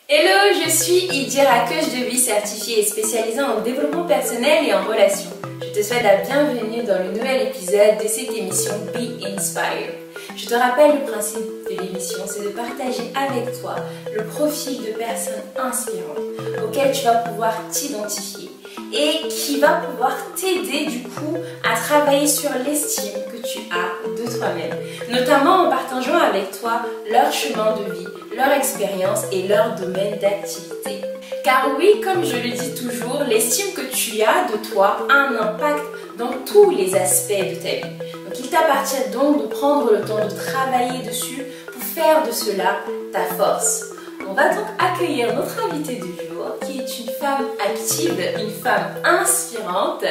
Hello, je suis Idira, coach de vie certifiée et spécialisée en développement personnel et en relations. Je te souhaite la bienvenue dans le nouvel épisode de cette émission Be Inspired. Je te rappelle le principe de l'émission, c'est de partager avec toi le profil de personnes inspirantes auxquelles tu vas pouvoir t'identifier et qui va pouvoir t'aider du coup à travailler sur l'estime que tu as de toi-même, notamment en partageant avec toi leur chemin de vie, leur expérience et leur domaine d'activité. Car oui, comme je le dis toujours, l'estime que tu as de toi a un impact dans tous les aspects de ta vie. Donc il t'appartient donc de prendre le temps de travailler dessus pour faire de cela ta force. On va donc accueillir notre invitée du jour qui est une femme active, une femme inspirante.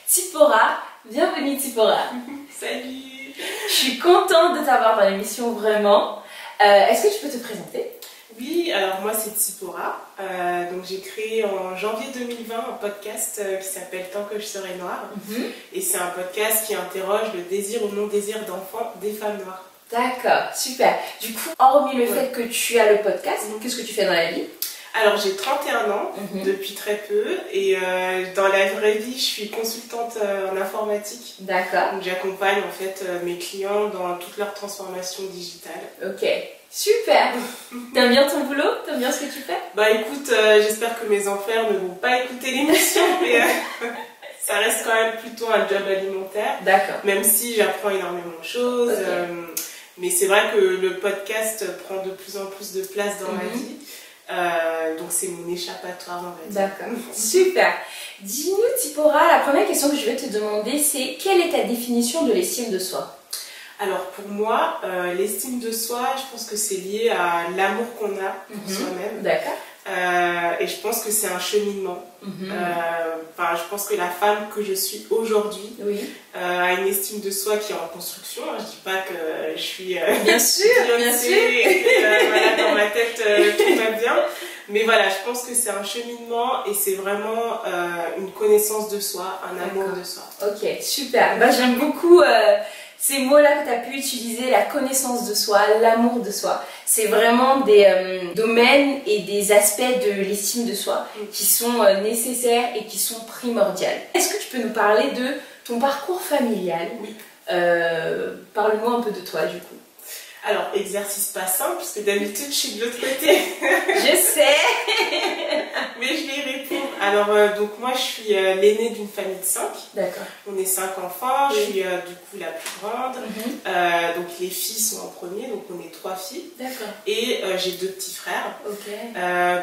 Tsipora, bienvenue Tsipora. Salut. Je suis contente de t'avoir dans l'émission vraiment. Est-ce que tu peux te présenter? Oui, alors moi c'est Tsipora. Donc j'ai créé en janvier 2020 un podcast qui s'appelle Tant que je serai noire. Et c'est un podcast qui interroge le désir ou non-désir d'enfants des femmes noires. D'accord, super. Du coup, hormis le fait que tu as le podcast, qu'est-ce que tu fais dans la vie? Alors j'ai 31 ans depuis très peu et dans la vraie vie je suis consultante en informatique. D'accord. Donc j'accompagne en fait mes clients dans toute leur transformation digitale. Ok, super. T'aimes bien ton boulot? T'aimes bien ce que tu fais? Bah écoute, j'espère que mes enfants ne vont pas écouter l'émission mais ça reste quand même plutôt un job alimentaire. D'accord. Même si j'apprends énormément de choses. Okay. Mais c'est vrai que le podcast prend de plus en plus de place dans ma vie. Donc c'est mon échappatoire, on va dire. D'accord, super. Dis-nous Tsipora, la première question que je vais te demander, c'est quelle est ta définition de l'estime de soi? Alors pour moi, l'estime de soi, je pense que c'est lié à l'amour qu'on a pour soi-même. D'accord. Et je pense que c'est un cheminement. Je pense que la femme que je suis aujourd'hui a une estime de soi qui est en construction. Je dis pas que je suis bien sûr, bien sûr. Voilà, dans ma tête tout va bien. Mais voilà, je pense que c'est un cheminement et c'est vraiment une connaissance de soi, un amour de soi. Ok, super. Bah, j'aime beaucoup ces mots-là que tu as pu utiliser, la connaissance de soi, l'amour de soi. C'est vraiment des domaines et des aspects de l'estime de soi qui sont nécessaires et qui sont primordiaux. Est-ce que tu peux nous parler de ton parcours familial? Oui. Parle-moi un peu de toi du coup. Alors, exercice pas simple, parce que d'habitude je suis de l'autre côté. Je sais. Mais je vais répondre. Alors, donc moi je suis l'aînée d'une famille de 5. D'accord. On est 5 enfants, je suis du coup la plus grande. Donc les filles sont en premier, donc on est 3 filles. D'accord. Et j'ai 2 petits frères. Ok.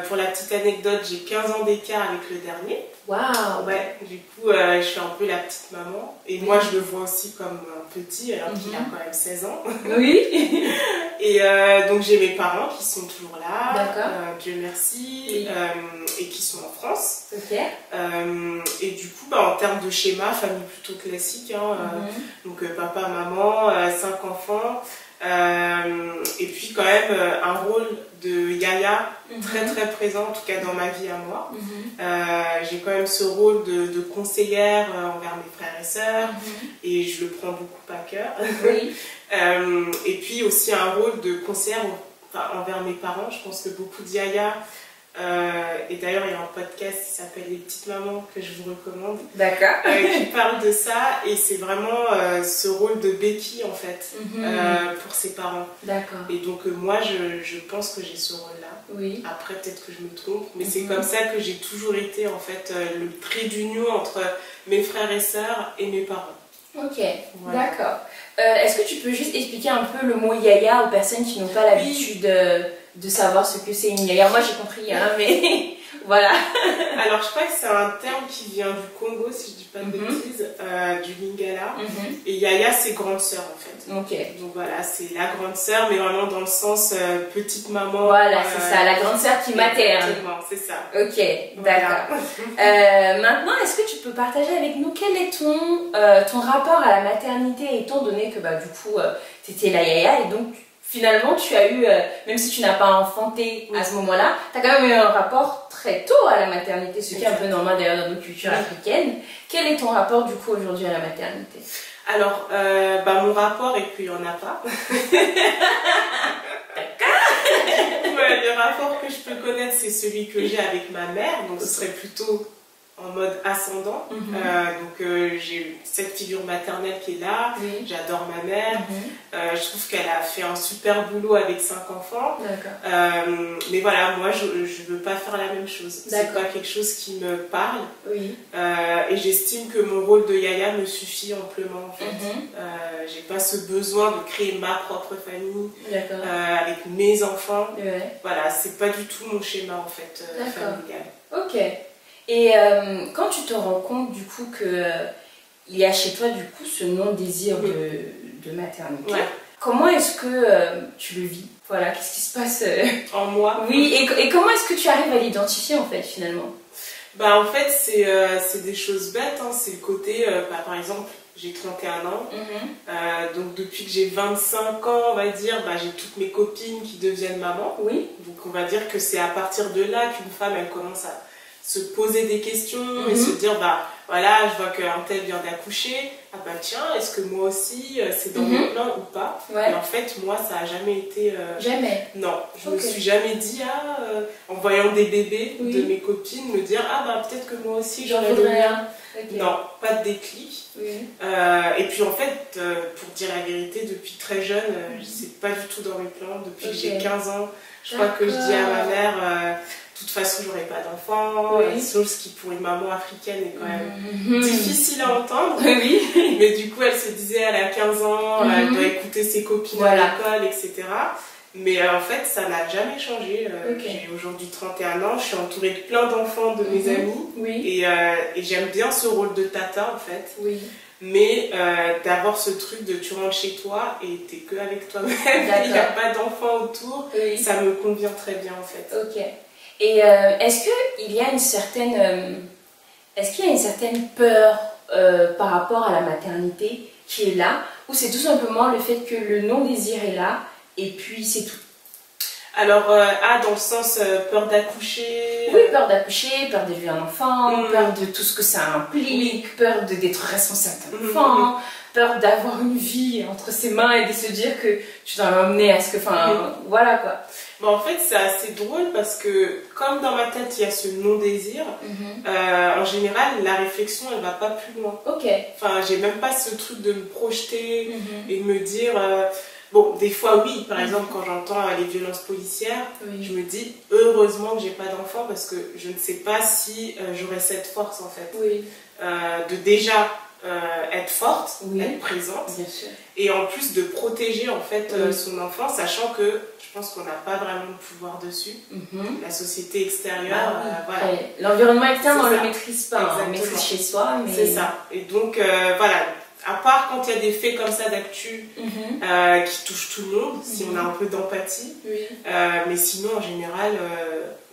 Pour la petite anecdote, j'ai 15 ans d'écart avec le dernier. Waouh. Ouais, du coup je suis un peu la petite maman. Et moi je le vois aussi comme un petit, alors qu'il a quand même 16 ans. Oui. Et donc j'ai mes parents qui sont toujours là, Dieu merci, et qui sont en France. Ok. Et du coup, en termes de schéma, famille plutôt classique, donc papa, maman, 5 enfants, et puis quand même un rôle de yaya très très présent, en tout cas dans ma vie à moi. J'ai quand même ce rôle de conseillère envers mes frères et sœurs, et je le prends beaucoup à cœur. Oui. Et puis aussi un rôle de conseillère envers mes parents. Je pense que beaucoup de yaya, et d'ailleurs il y a un podcast qui s'appelle Les Petites Mamans que je vous recommande, qui parle de ça, et c'est vraiment ce rôle de béquille en fait pour ses parents. Et donc moi je pense que j'ai ce rôle là. Après peut-être que je me trompe, mais c'est comme ça que j'ai toujours été en fait le trait d'union entre mes frères et sœurs et mes parents. Ok, voilà. D'accord. Est-ce que tu peux juste expliquer un peu le mot yaya aux personnes qui n'ont pas l'habitude de savoir ce que c'est une yaya? Moi j'ai compris, hein, mais voilà. Alors je crois que c'est un terme qui vient du Congo, si je dis pas de bêtises, du Lingala. Et yaya c'est grande sœur en fait. Donc voilà, c'est la grande sœur, mais vraiment dans le sens petite maman. Voilà, c'est ça, la grande sœur qui materne. Exactement, c'est ça. Ok, d'accord. Maintenant, est-ce que tu peux partager avec nous quel est ton rapport à la maternité, étant donné que du coup tu étais la yaya et donc finalement tu as eu, même si tu n'as pas enfanté à ce moment-là, tu as quand même eu un rapport très tôt à la maternité, ce qui est un peu normal d'ailleurs dans nos cultures africaines. Quel est ton rapport du coup aujourd'hui à la maternité? Alors, mon rapport, et puis il n'y en a pas. Ouais, le rapport que je peux connaître, c'est celui que j'ai avec ma mère, donc ce serait plutôt en mode ascendant. J'ai cette figure maternelle qui est là, j'adore ma mère, je trouve qu'elle a fait un super boulot avec 5 enfants. Mais voilà, moi je veux pas faire la même chose, c'est pas quelque chose qui me parle. Et j'estime que mon rôle de yaya me suffit amplement en fait. J'ai pas ce besoin de créer ma propre famille avec mes enfants. Voilà, c'est pas du tout mon schéma en fait familial. Ok. Et quand tu te rends compte du coup que il y a chez toi du coup ce non-désir de maternité, comment est-ce que tu le vis? Voilà, qu'est-ce qui se passe en moi? Oui, et comment est-ce que tu arrives à l'identifier en fait finalement? En fait c'est des choses bêtes, hein. C'est le côté, par exemple, j'ai 31 ans, donc depuis que j'ai 25 ans, on va dire, j'ai toutes mes copines qui deviennent mamans. Donc on va dire que c'est à partir de là qu'une femme, elle commence à se poser des questions et se dire, voilà, je vois qu'un tel vient d'accoucher, ah tiens, est-ce que moi aussi, c'est dans mon plan ou pas? Et en fait, moi, ça n'a jamais été... Jamais? Non, je me suis jamais dit, en voyant des bébés de mes copines, me dire, peut-être que moi aussi, j'en voudrais un. Non, pas de déclic. Et puis en fait, pour dire la vérité, depuis très jeune, c'est pas du tout dans mes plans. Depuis que j'ai 15 ans, je crois que je dis à ma mère... de toute façon, j'aurai pas d'enfant, sauf ce qui pour une maman africaine est quand même difficile à entendre. Mais du coup, elle se disait, elle a 15 ans, elle doit écouter ses copines à l'école, etc. Mais en fait, ça n'a jamais changé. J'ai aujourd'hui 31 ans, je suis entourée de plein d'enfants de mes amis. Et j'aime bien ce rôle de tata, en fait. Mais d'avoir ce truc de tu rentres chez toi et t'es que avec toi-même, il n'y a pas d'enfants autour, ça me convient très bien, en fait. Et est-ce qu'il y a une certaine peur par rapport à la maternité qui est là, ou c'est tout simplement le fait que le non-désir est là et puis c'est tout? Alors, dans le sens peur d'accoucher. Oui, peur d'accoucher, peur d'élever un enfant, peur de tout ce que ça implique, peur d'être responsable d'un enfant, peur d'avoir une vie entre ses mains et de se dire que tu dois l'emmener à ce que... voilà quoi. En fait, c'est assez drôle parce que, comme dans ma tête, il y a ce non-désir, en général, la réflexion, elle va pas plus loin. Enfin, j'ai même pas ce truc de me projeter et de me dire... des fois, oui. Par exemple, quand j'entends les violences policières, je me dis, heureusement que j'ai pas d'enfant parce que je ne sais pas si j'aurais cette force, en fait. De déjà... être forte, être présente, et en plus de protéger en fait son enfant, sachant que je pense qu'on n'a pas vraiment de pouvoir dessus. La société extérieure, voilà. L'environnement externe, on ne le maîtrise pas, on le maîtrise chez soi. Mais... C'est ça. Et donc, voilà, à part quand il y a des faits comme ça d'actu qui touchent tout le monde, si on a un peu d'empathie, mais sinon, en général...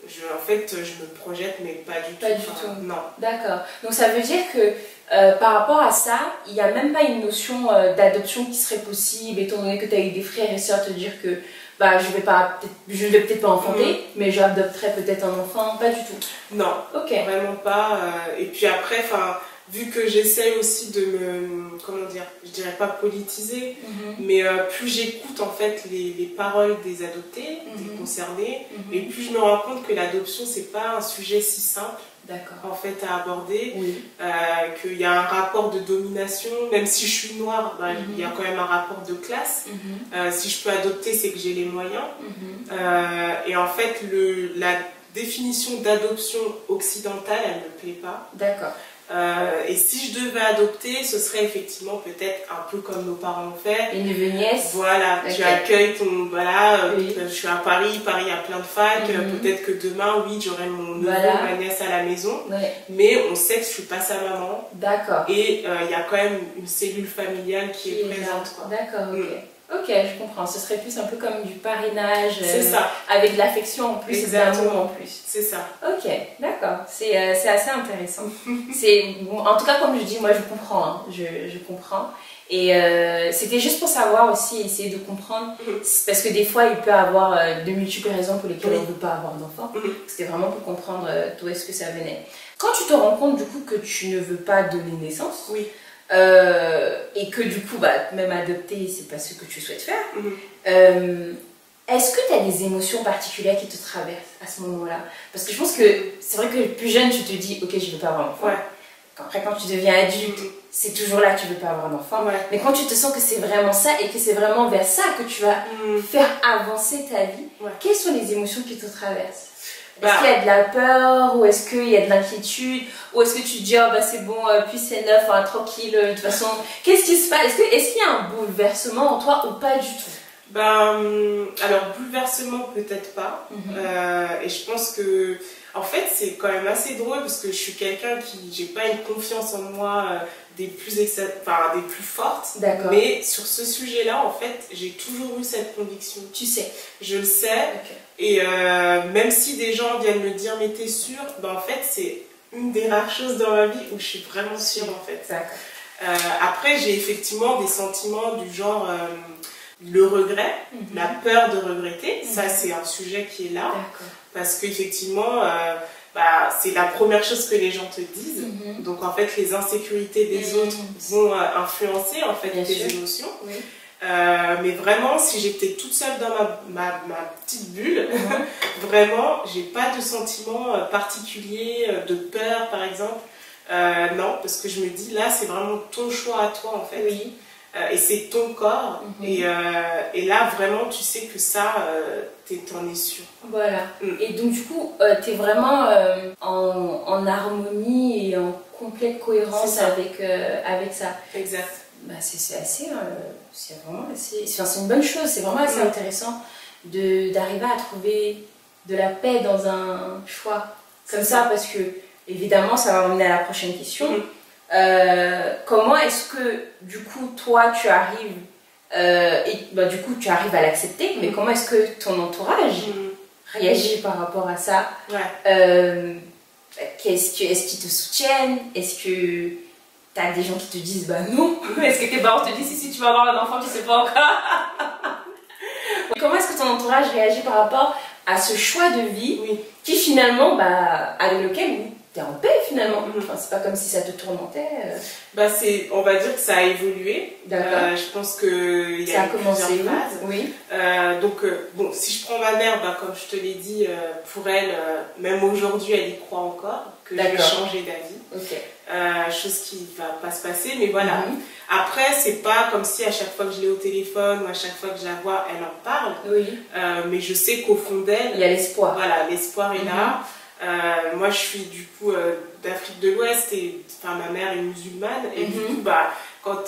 je me projette, mais pas du tout. Pas du tout. Non. D'accord. Donc ça veut dire que par rapport à ça, il n'y a même pas une notion d'adoption qui serait possible, étant donné que tu as eu des frères et sœurs, te dire que je vais peut-être pas enfanter, mais j'adopterai peut-être un enfant, pas du tout. Non, vraiment pas. Et puis après, vu que j'essaie aussi de me, comment dire, je dirais pas politiser, mais plus j'écoute en fait les paroles des adoptés, des concernés, et plus je me rends compte que l'adoption c'est pas un sujet si simple en fait à aborder, qu'il y a un rapport de domination, même si je suis noire, il y a quand même un rapport de classe. Si je peux adopter, c'est que j'ai les moyens. Et en fait, la définition d'adoption occidentale, elle ne me plaît pas. Et si je devais adopter, ce serait effectivement peut-être un peu comme nos parents ont fait. Une neveu-nièce. Voilà, tu accueilles ton... Voilà, je suis à Paris, il y a plein de facs, peut-être que demain, j'aurai mon neveu, ma nièce à la maison. Mais on sait que je suis pas sa maman. Et il y a quand même une cellule familiale qui est présente. Ok, je comprends. Ce serait plus un peu comme du parrainage. C'est ça. Avec de l'affection en plus et de l'amour en plus. C'est ça. Ok, d'accord. C'est assez intéressant. En tout cas, comme je dis, moi je comprends. Hein. Je comprends. Et c'était juste pour savoir aussi, essayer de comprendre. Parce que des fois, il peut y avoir de multiples raisons pour lesquelles on ne veut pas avoir d'enfant. C'était vraiment pour comprendre d'où est-ce que ça venait. Quand tu te rends compte du coup que tu ne veux pas donner naissance, et que du coup, même adopter, c'est pas ce que tu souhaites faire, est-ce que tu as des émotions particulières qui te traversent à ce moment-là? Parce que je pense que c'est vrai que plus jeune, tu te dis, ok, je veux pas avoir d'enfant. Après, quand tu deviens adulte, c'est toujours là que tu veux pas avoir d'enfant. Mais quand tu te sens que c'est vraiment ça et que c'est vraiment vers ça que tu vas faire avancer ta vie, quelles sont les émotions qui te traversent? Est-ce qu'il y a de la peur, ou est-ce qu'il y a de l'inquiétude, ou est-ce que tu te dis oh, c'est bon, puis c'est neuf, tranquille, de toute façon, qu'est-ce qui se passe? Est-ce qu'il y a un bouleversement en toi ou pas du tout? Alors bouleversement peut-être pas, et je pense que en fait c'est quand même assez drôle parce que je suis quelqu'un j'ai pas une confiance en moi des plus fortes, mais sur ce sujet-là en fait j'ai toujours eu cette conviction. Tu sais, je le sais, et même si des gens viennent me dire mais t'es sûre, en fait c'est une des rares choses dans ma vie où je suis vraiment sûre en fait. Après j'ai effectivement des sentiments du genre le regret, la peur de regretter, ça c'est un sujet qui est là, parce qu'effectivement c'est la première chose que les gens te disent, donc en fait les insécurités des autres vont influencer en fait tes émotions. Mais vraiment si j'étais toute seule dans ma petite bulle, vraiment j'ai pas de sentiment particulier de peur par exemple, non, parce que je me dis là c'est vraiment ton choix à toi en fait. Et c'est ton corps, et là vraiment tu sais que ça, t'en es sûr. Voilà, et donc du coup t'es vraiment en harmonie et en complète cohérence avec ça. Exact. C'est assez, c'est vraiment assez, c'est une bonne chose, c'est vraiment assez intéressant d'arriver à trouver de la paix dans un choix comme ça, parce que évidemment ça va m'amener à la prochaine question. Comment est-ce que du coup toi tu arrives du coup tu arrives à l'accepter, mais comment est-ce que ton entourage réagit par rapport à ça? Est-ce qu'ils te soutiennent? Est-ce que tu as des gens qui te disent non? Est-ce que tes parents te disent si tu vas avoir un enfant tu sais pas encore? Comment est-ce que ton entourage réagit par rapport à ce choix de vie qui finalement avec lequel t'es en paix finalement, c'est pas comme si ça te tourmentait. On va dire que ça a évolué. Je pense qu'il y a plusieurs phases. Donc, si je prends ma mère, comme je te l'ai dit, pour elle, même aujourd'hui, elle y croit encore que je vais changer d'avis. Chose qui va pas se passer, mais voilà. Après, c'est pas comme si à chaque fois que je l'ai au téléphone ou à chaque fois que je la vois, elle en parle. Mais je sais qu'au fond d'elle, il y a l'espoir. Voilà, l'espoir est là. Moi je suis du coup d'Afrique de l'Ouest et ma mère est musulmane, et du coup quand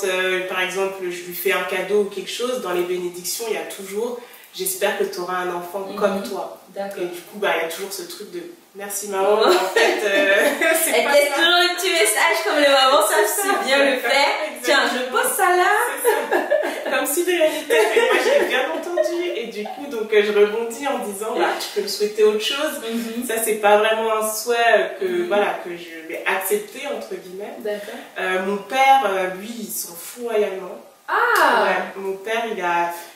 par exemple je lui fais un cadeau ou quelque chose, dans les bénédictions il y a toujours j'espère que tu auras un enfant comme toi. Et du coup il y a toujours ce truc de merci maman, en fait c'est pas ça. Toujours un petit message comme les mamans savent si bien le faire. Tiens, je pose ça là. Comme si de réalité, moi j'ai bien entendu, et du coup donc je rebondis en disant tu peux me souhaiter autre chose. Ça c'est pas vraiment un souhait que que je vais accepter entre guillemets. Mon père lui il s'en fout royalement. Mon père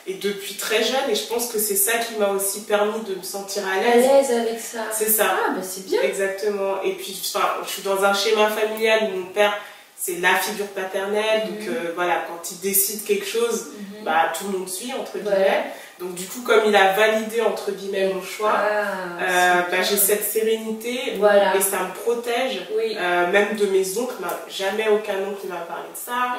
et depuis très jeune, et je pense que c'est ça qui m'a aussi permis de me sentir à l'aise avec ça. C'est ça. C'est bien. Exactement. Et puis je suis dans un schéma familial où mon père c'est la figure paternelle, donc quand il décide quelque chose, tout le monde suit entre guillemets. Donc du coup, comme il a validé entre guillemets mon choix, j'ai cette sérénité et ça me protège, même de mes oncles. Jamais aucun oncle ne m'a parlé de ça.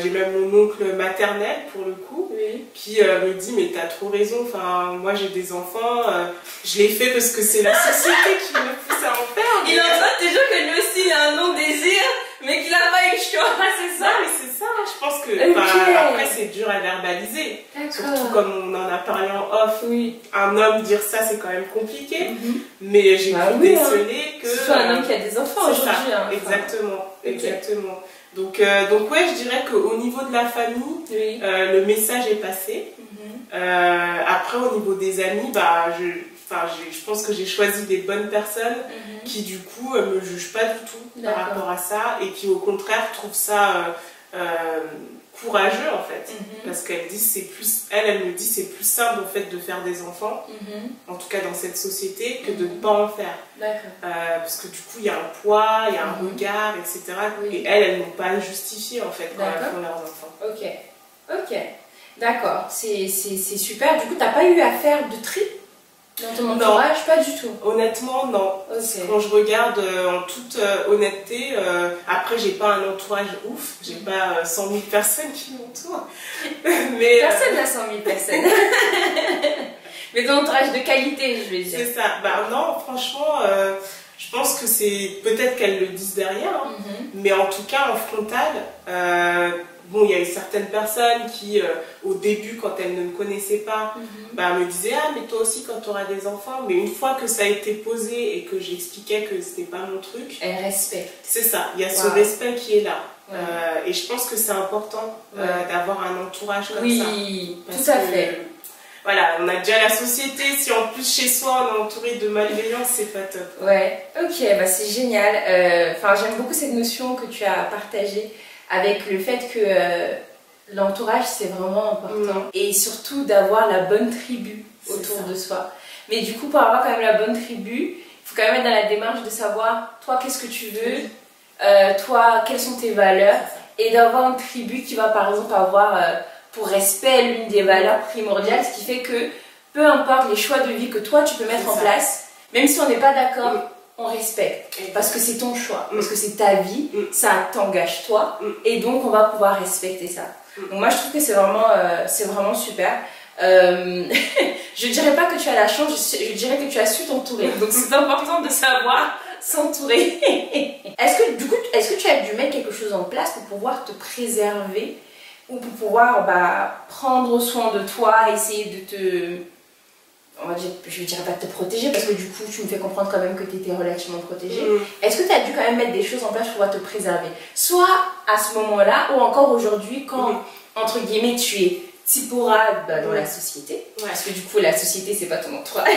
J'ai même mon oncle maternel pour le coup qui me dit mais t'as trop raison. Enfin, moi j'ai des enfants, je l'ai fait parce que c'est la société qui me pousse à en faire. Il est en train de te dire que lui aussi il a un non-désir, mais qu'il n'a pas eu le choix. C'est ça, mais c'est ça. Je pense que après c'est dur à verbaliser. Surtout comme on en a parlé en off, un homme dire ça c'est quand même compliqué, mais j'ai pu déceler que... C'est un homme qui a des enfants aujourd'hui. Exactement. Donc je dirais qu'au niveau de la famille, le message est passé. Après au niveau des amis, je pense que j'ai choisi des bonnes personnes qui du coup me jugent pas du tout par rapport à ça, et qui au contraire trouvent ça courageux en fait, parce qu'elle dit c'est plus, elle me dit c'est plus simple en fait de faire des enfants, en tout cas dans cette société, que de ne pas en faire. Parce que du coup il y a un poids, il y a un regard, etc. Et elles n'ont pas à le justifier en fait quand elles font leurs enfants. Ok, d'accord, c'est super. Du coup t'as pas eu à faire de tri dans ton entourage? Pas du tout. Honnêtement, non. Quand je regarde en toute honnêteté, après j'ai pas un entourage ouf, j'ai pas 100 000 personnes qui m'entourent. Mais personne n'a 100 000 personnes. Mais ton entourage de qualité, je vais dire. C'est ça. Bah non, franchement, je pense que c'est peut-être qu'elles le disent derrière, hein, mais en tout cas en frontal. Bon, il y a eu certaines personnes qui, au début, quand elles ne me connaissaient pas, me disaient « Ah, mais toi aussi, quand tu auras des enfants », mais une fois que ça a été posé et que j'expliquais que c'était pas mon truc... Elles respectent. C'est ça, il y a ce respect qui est là. Et je pense que c'est important d'avoir un entourage comme ça. Oui, tout à fait. Voilà, on a déjà la société, si en plus chez soi on est entouré de malveillance, c'est pas top. Ouais, ok, bah c'est génial. J'aime beaucoup cette notion que tu as partagée, avec le fait que l'entourage c'est vraiment important et surtout d'avoir la bonne tribu autour de soi. Mais du coup, pour avoir quand même la bonne tribu, il faut quand même être dans la démarche de savoir toi qu'est-ce que tu veux, toi quelles sont tes valeurs, et d'avoir une tribu qui va par exemple avoir pour respect l'une des valeurs primordiales, ce qui fait que peu importe les choix de vie que toi tu peux mettre en place, même si on n'est pas d'accord, on respecte, parce que c'est ton choix, parce que c'est ta vie, ça t'engage toi, et donc on va pouvoir respecter ça. Donc moi je trouve que c'est vraiment super. Je dirais pas que tu as la chance, je dirais que tu as su t'entourer, donc c'est important de savoir s'entourer. Est-ce que tu as dû mettre quelque chose en place pour pouvoir te préserver, ou pour pouvoir prendre soin de toi, essayer de te... On va dire, je ne dirais pas de te protéger, parce que du coup tu me fais comprendre quand même que tu étais relativement protégée. Est-ce que tu as dû quand même mettre des choses en place pour pouvoir te préserver, soit à ce moment-là ou encore aujourd'hui quand entre guillemets tu es Tsipora dans la société, parce que du coup la société c'est pas ton entourage.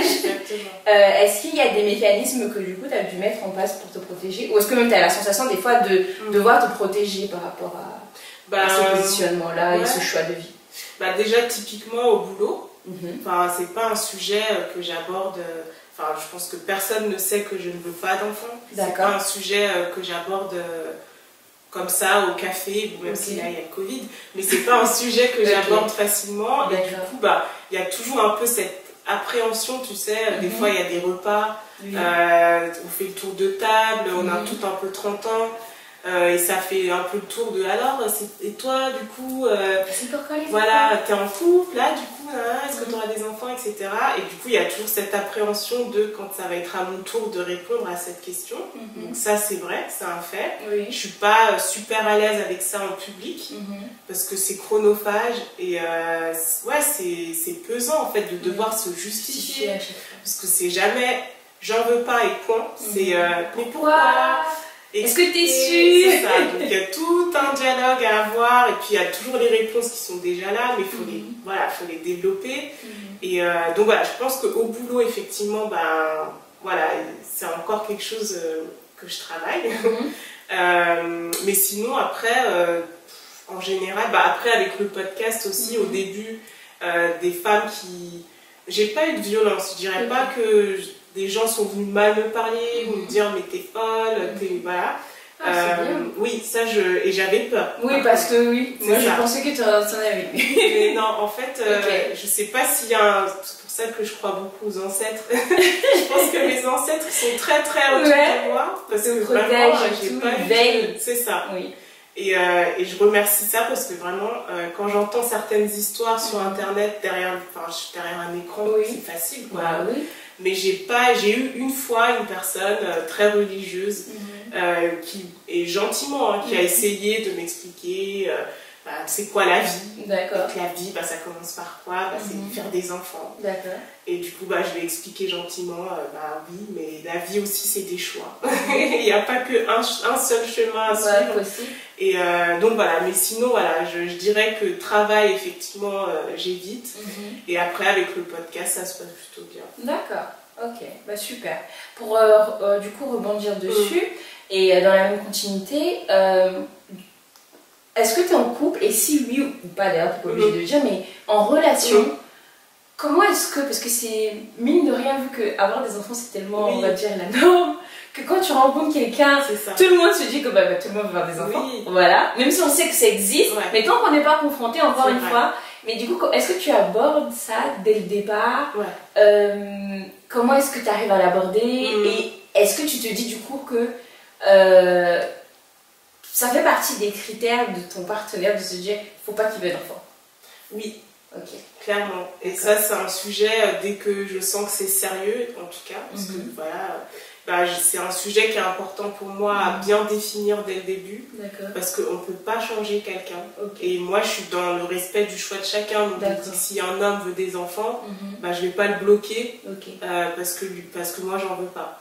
Est-ce qu'il y a des mécanismes que du coup tu as dû mettre en place pour te protéger, ou est-ce que même tu as la sensation des fois de devoir te protéger par rapport à ce positionnement-là et ce choix de vie? Déjà typiquement au boulot, c'est pas un sujet que j'aborde. Je pense que personne ne sait que je ne veux pas d'enfants. C'est pas un sujet que j'aborde comme ça au café, même si là il y a le Covid, mais c'est pas un sujet que j'aborde facilement. Et du coup, il y a toujours un peu cette appréhension, tu sais. Des fois, il y a des repas, on fait le tour de table, on a tout un peu 30 ans. Et ça fait un peu le tour de alors, et toi du coup, voilà, t'es en couple, là du coup, est-ce que tu auras des enfants, etc. Et du coup, il y a toujours cette appréhension de quand ça va être à mon tour de répondre à cette question. Donc ça, c'est vrai, c'est un fait. Je suis pas super à l'aise avec ça en public, parce que c'est chronophage et c'est pesant en fait de devoir se justifier, parce que c'est jamais j'en veux pas et point, c'est mais pourquoi? Est-ce que tu es sûre? C'est ça, donc il y a tout un dialogue à avoir, et puis il y a toujours les réponses qui sont déjà là, mais il faut les développer. Et donc voilà, je pense qu'au boulot, effectivement, c'est encore quelque chose que je travaille. Mais sinon, après, en général, après avec le podcast aussi, au début, des femmes qui... J'ai pas eu de violence, je dirais pas que... Des gens sont venus mal me parler ou me dire mais t'es folle, voilà. Oui, ça et j'avais peur. Oui, parce que moi je pensais que tu en avais. Mais non, en fait, je sais pas s'il y a c'est pour ça que je crois beaucoup aux ancêtres. Je pense que mes ancêtres sont très très autour de moi. Parce que vraiment, j'ai pas eu... C'est ça. Oui. Et je remercie ça parce que vraiment, quand j'entends certaines histoires sur internet derrière un écran, c'est facile quoi. Mais j'ai eu une fois une personne très religieuse qui, et gentiment, qui a essayé de m'expliquer c'est quoi la vie. D'accord. Donc la vie, ça commence par quoi? C'est faire des enfants. D'accord. Et du coup, je lui ai expliqué gentiment, oui, mais la vie aussi, c'est des choix. Il n'y a pas qu'un seul chemin à suivre. Possible. Et donc voilà, mais sinon, voilà, je dirais que travail, effectivement, j'évite. Et après, avec le podcast, ça se passe plutôt bien. D'accord. Ok, super. Pour du coup rebondir dessus, et dans la même continuité, est-ce que tu es en couple? Et si oui ou pas, d'ailleurs, tu n'es pas obligé de le dire, mais en relation, comment est-ce que, parce que c'est mine de rien, vu qu'avoir des enfants c'est tellement, on va dire, la norme, que quand tu rencontres quelqu'un, tout le monde se dit que tout le monde veut avoir des enfants. Voilà, même si on sait que ça existe, mais tant qu'on n'est pas confronté, encore une fois. Mais du coup, est-ce que tu abordes ça dès le départ? Comment est-ce que tu arrives à l'aborder? Et est-ce que tu te dis du coup que ça fait partie des critères de ton partenaire de se dire faut pas qu'il veuille d'enfant? Oui. Ok. Clairement. Et ça, c'est un sujet, dès que je sens que c'est sérieux, en tout cas, parce que voilà, c'est un sujet qui est important pour moi à bien définir dès le début, parce qu'on ne peut pas changer quelqu'un. Et moi, je suis dans le respect du choix de chacun. Donc, si un homme veut des enfants, je ne vais pas le bloquer parce que moi, j'en veux pas.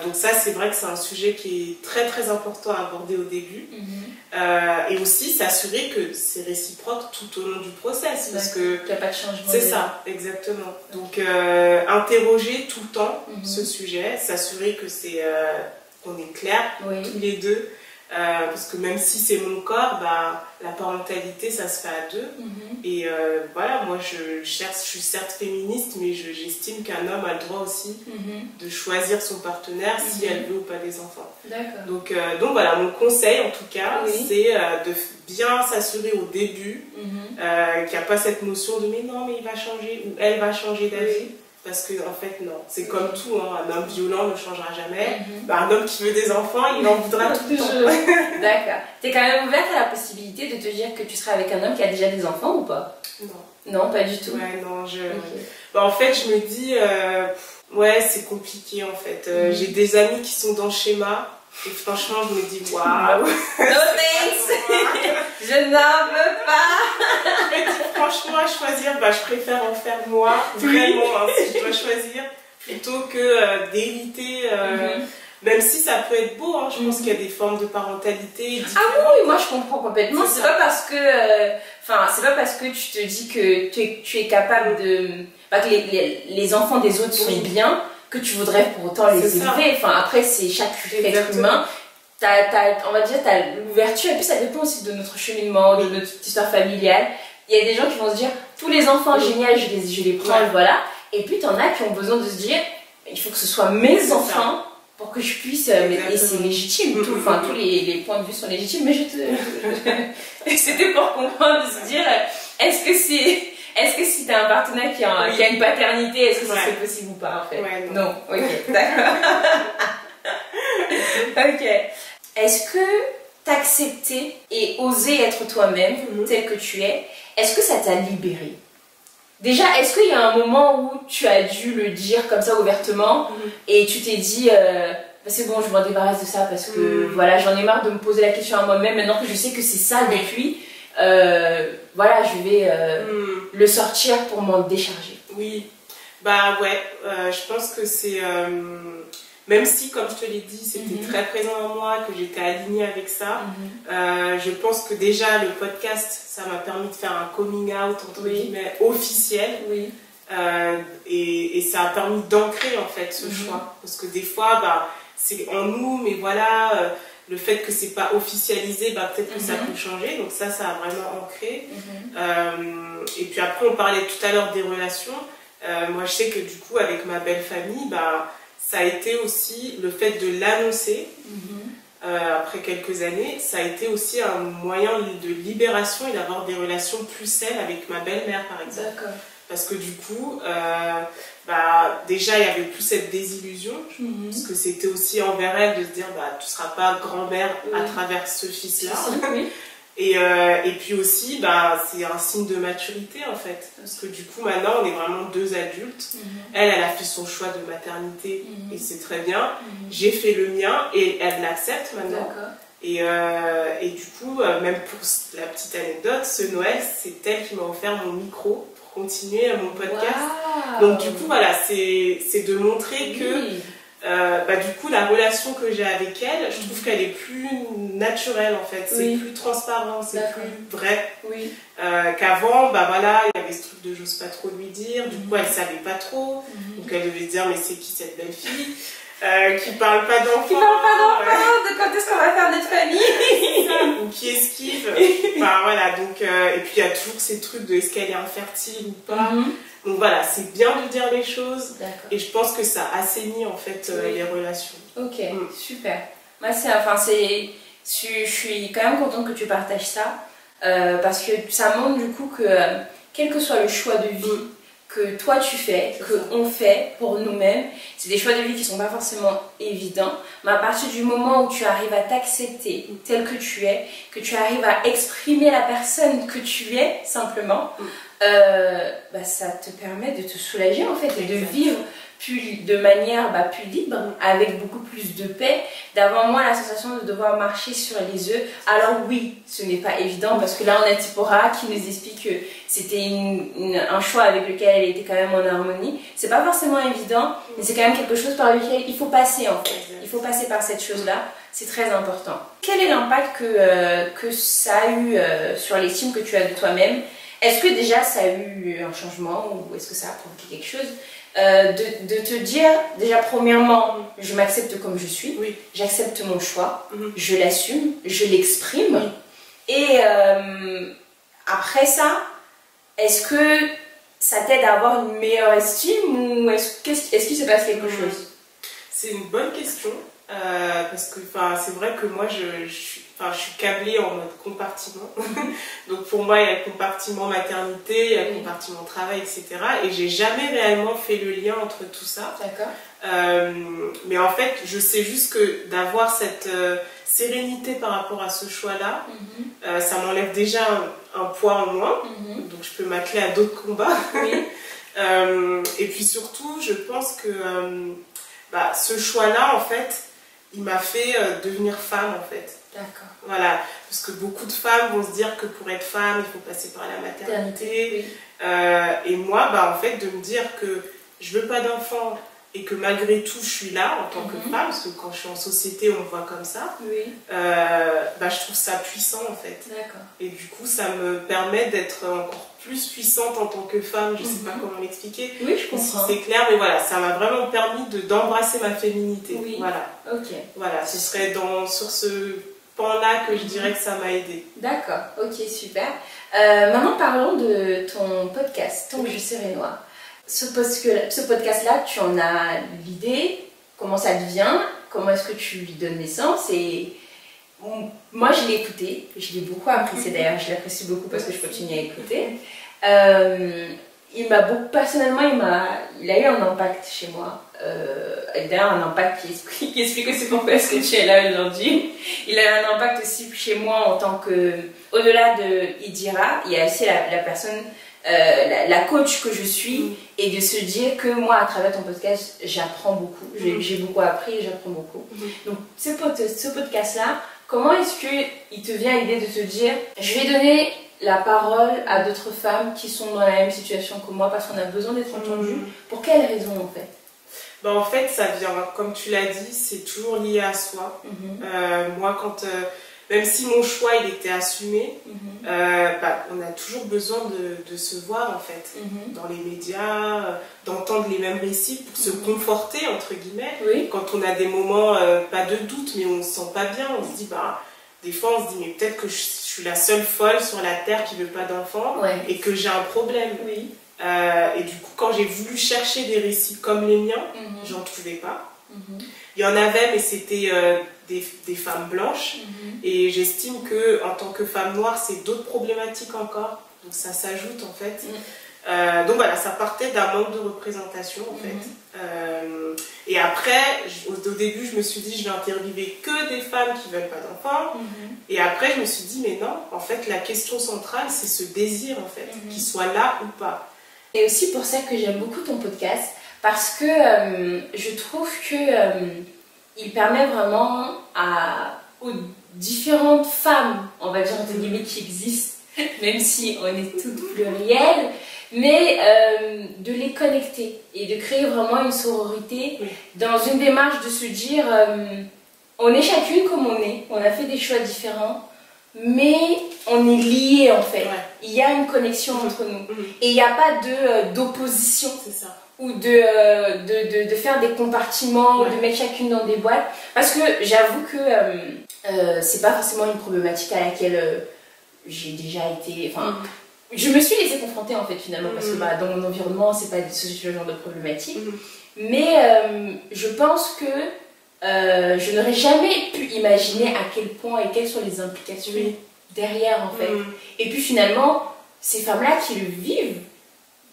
Donc ça, c'est vrai que c'est un sujet qui est très très important à aborder au début. Et aussi s'assurer que c'est réciproque tout au long du process, parce que qu'il n'y a pas de changement. C'est ça, exactement. Donc interroger tout le temps ce sujet, s'assurer que c'est qu'on est clair tous les deux, parce que même si c'est mon corps, la parentalité ça se fait à deux. Et voilà, moi je suis certes féministe, mais j'estime qu'un homme a le droit aussi de choisir son partenaire si elle veut ou pas des enfants. Donc voilà, mon conseil en tout cas, c'est de bien s'assurer au début qu'il n'y a pas cette notion de mais non, mais il va changer ou elle va changer d'avis. Parce que en fait non, c'est comme tout, hein. Un homme violent ne changera jamais. Un homme qui veut des enfants, il en voudra tout le temps. D'accord. T'es quand même ouverte à la possibilité de te dire que tu seras avec un homme qui a déjà des enfants ou pas? Non. Non, pas du tout. Ouais, non, en fait, je me dis, c'est compliqué en fait. J'ai des amis qui sont dans le schéma. Et franchement, je me dis, waouh! No thanks! Je n'en veux pas! Je me dis, franchement, à choisir, je préfère en faire moi, vraiment, hein, si je dois choisir, plutôt que d'hériter. Même si ça peut être beau, hein, je pense qu'il y a des formes de parentalité différentes. Ah oui, moi je comprends complètement. C'est pas parce que, c'est pas parce que tu te dis que tu es capable de, que les enfants des autres sont bien, que tu voudrais pour autant les élever. Après, c'est chaque être humain. On va dire, t'as l'ouverture, et puis ça dépend aussi de notre cheminement, de notre histoire familiale. Il y a des gens qui vont se dire, tous les enfants, génial, je les prends, voilà. Et puis t'en as qui ont besoin de se dire, il faut que ce soit mes enfants pour que je puisse, et c'est légitime, tous les points de vue sont légitimes, mais c'était pour comprendre, de se dire, est-ce que si tu as un partenaire qui a une paternité, est-ce que ça serait possible ou pas en fait? Non. Ok, d'accord. Ok. Est-ce que t'accepter et oser être toi-même, tel que tu es, est-ce que ça t'a libéré? Déjà, est-ce qu'il y a un moment où tu as dû le dire comme ça ouvertement et tu t'es dit c'est bon, je m'en débarrasse de ça parce que voilà, j'en ai marre de me poser la question à moi-même maintenant que je sais que c'est ça depuis. Voilà, je vais le sortir pour m'en décharger. Oui, je pense que c'est... même si, comme je te l'ai dit, c'était très présent en moi, que j'étais alignée avec ça, je pense que déjà, le podcast, ça m'a permis de faire un coming out, entre guillemets, officiel. Et ça a permis d'ancrer, en fait, ce choix. Parce que des fois, c'est en nous, mais voilà... le fait que c'est pas officialisé, peut-être que ça peut changer, donc ça a vraiment ancré. Et puis après, on parlait tout à l'heure des relations. Moi, je sais que du coup, avec ma belle famille, ça a été aussi le fait de l'annoncer après quelques années, ça a été aussi un moyen de libération et d'avoir des relations plus saines avec ma belle-mère, par exemple. Parce que du coup, déjà, il n'y avait plus cette désillusion, parce que c'était aussi envers elle de se dire, tu ne seras pas grand-mère à travers ce fils-là. Et puis aussi, c'est un signe de maturité, en fait. Parce que du coup, maintenant, on est vraiment deux adultes. Elle a fait son choix de maternité, et c'est très bien. J'ai fait le mien, et elle l'accepte maintenant. Et du coup, même pour la petite anecdote, ce Noël, c'est elle qui m'a offert mon micro pour continuer mon podcast. Donc du coup, voilà, c'est de montrer que du coup, la relation que j'ai avec elle, je trouve qu'elle est plus naturelle, en fait. C'est plus transparent, c'est plus vrai. Qu'avant, voilà, il y avait ce truc de j'ose pas trop lui dire. Du coup, elle savait pas trop. Donc elle devait se dire, mais c'est qui cette belle fille? qui parle pas d'enfants. Qui parle pas d'enfants, de quand est-ce qu'on va faire notre famille. Ou qui esquive. Enfin voilà, donc, et puis il y a toujours ces trucs de est-ce qu'elle est infertile ou pas. Donc voilà, c'est bien de dire les choses. Et je pense que ça assainit en fait les relations. Ok, super. Moi, je suis quand même contente que tu partages ça. Parce que ça montre du coup que quel que soit le choix de vie que toi tu fais, qu'on fait pour nous-mêmes, c'est des choix de vie qui sont pas forcément évidents, mais à partir du moment où tu arrives à t'accepter tel que tu es, que tu arrives à exprimer la personne que tu es simplement, ça te permet de te soulager en fait et de vivre de manière plus libre, avec beaucoup plus de paix, d'avoir moins la sensation de devoir marcher sur les œufs. Alors oui, ce n'est pas évident parce que là on a Tipora qui nous explique que c'était un choix avec lequel elle était quand même en harmonie. C'est pas forcément évident, mais c'est quand même quelque chose par lequel il faut passer en fait. Il faut passer par cette chose-là, c'est très important. Quel est l'impact que ça a eu sur l'estime que tu as de toi-même? Est-ce que déjà ça a eu un changement ou est-ce que ça a provoqué quelque chose? De te dire, déjà premièrement, je m'accepte comme je suis, j'accepte mon choix, je l'assume, je l'exprime. Et après ça, est-ce que ça t'aide à avoir une meilleure estime ou est-ce qu'il se passe quelque chose? C'est une bonne question. Parce que c'est vrai que moi je suis câblée en mode compartiment. Donc pour moi il y a le compartiment maternité, il y a le compartiment travail, etc. Et j'ai jamais réellement fait le lien entre tout ça. D'accord. Mais en fait je sais juste que d'avoir cette sérénité par rapport à ce choix-là, ça m'enlève déjà un poids en moins. Donc je peux m'atteler à d'autres combats. Et puis surtout je pense que ce choix-là en fait il m'a fait devenir femme en fait. D'accord. Voilà, parce que beaucoup de femmes vont se dire que pour être femme, il faut passer par la maternité. Et moi, en fait, de me dire que je veux pas d'enfant et que malgré tout, je suis là en tant que femme, parce que quand je suis en société, on me voit comme ça. Je trouve ça puissant en fait. D'accord. Et du coup, ça me permet d'être encore plus puissante en tant que femme. Je sais pas comment l'expliquer. Oui, je comprends. Si c'est clair, mais voilà, ça m'a vraiment permis d'embrasser ma féminité. Voilà. Ok. Voilà, ce serait sur ce pan-là que je dirais que ça m'a aidé. D'accord, ok, super. Maintenant, parlons de ton podcast, Tant que je serai noire. Ce podcast-là, tu en as l'idée, comment ça devient, comment est-ce que tu lui donnes naissance et moi je l'ai écouté, je l'ai beaucoup apprécié d'ailleurs, je l'apprécie beaucoup parce que je continue à écouter. Il m'a beaucoup, personnellement, il a eu un impact chez moi. D'ailleurs, un impact qui explique aussi pourquoi est-ce que tu es là aujourd'hui. Il a eu un impact aussi chez moi en tant que, au-delà de Idira, il y a aussi la personne, la coach que je suis, et de se dire que moi, à travers ton podcast, j'apprends beaucoup. J'ai beaucoup appris et j'apprends beaucoup. Donc, ce podcast-là, comment est-ce qu'il te vient l'idée de te dire, je vais donner la parole à d'autres femmes qui sont dans la même situation que moi parce qu'on a besoin d'être entendues. Pour quelles raisons en fait? En fait, ça vient, comme tu l'as dit, c'est toujours lié à soi. Moi, même si mon choix il était assumé, on a toujours besoin de se voir en fait, dans les médias, d'entendre les mêmes récits pour se conforter entre guillemets. Quand on a des moments, pas de doute, mais on se sent pas bien, on se dit des fois on se dit mais peut-être que je suis la seule folle sur la terre qui veut pas d'enfant et que j'ai un problème. Et du coup quand j'ai voulu chercher des récits comme les miens, j'en trouvais pas. Il y en avait mais c'était des femmes blanches et j'estime que en tant que femme noire c'est d'autres problématiques encore, donc ça s'ajoute en fait. Donc voilà, ça partait d'un manque de représentation en fait. Et après, au début, je me suis dit, je vais interviewer que des femmes qui veulent pas d'enfants. Et après, je me suis dit, mais non, en fait, la question centrale, c'est ce désir en fait, qu'il soit là ou pas. Et aussi pour ça que j'aime beaucoup ton podcast, parce que je trouve que il permet vraiment aux différentes femmes, on va dire entre guillemets, qui existent, même si on est toutes plurielles, mais de les connecter et de créer vraiment une sororité dans une démarche de se dire on est chacune comme on a fait des choix différents, mais on est liés en fait. il y a une connexion entre nous. Et il n'y a pas d'opposition. C'est ça. Ou de faire des compartiments, ou de mettre chacune dans des boîtes. Parce que j'avoue que c'est pas forcément une problématique à laquelle j'ai déjà été... Enfin, je me suis laissée confronter en fait finalement, parce que dans mon environnement, c'est pas ce genre de problématique. Mais je pense que je n'aurais jamais pu imaginer à quel point et quelles sont les implications derrière en fait. Et puis finalement, ces femmes-là qui le vivent,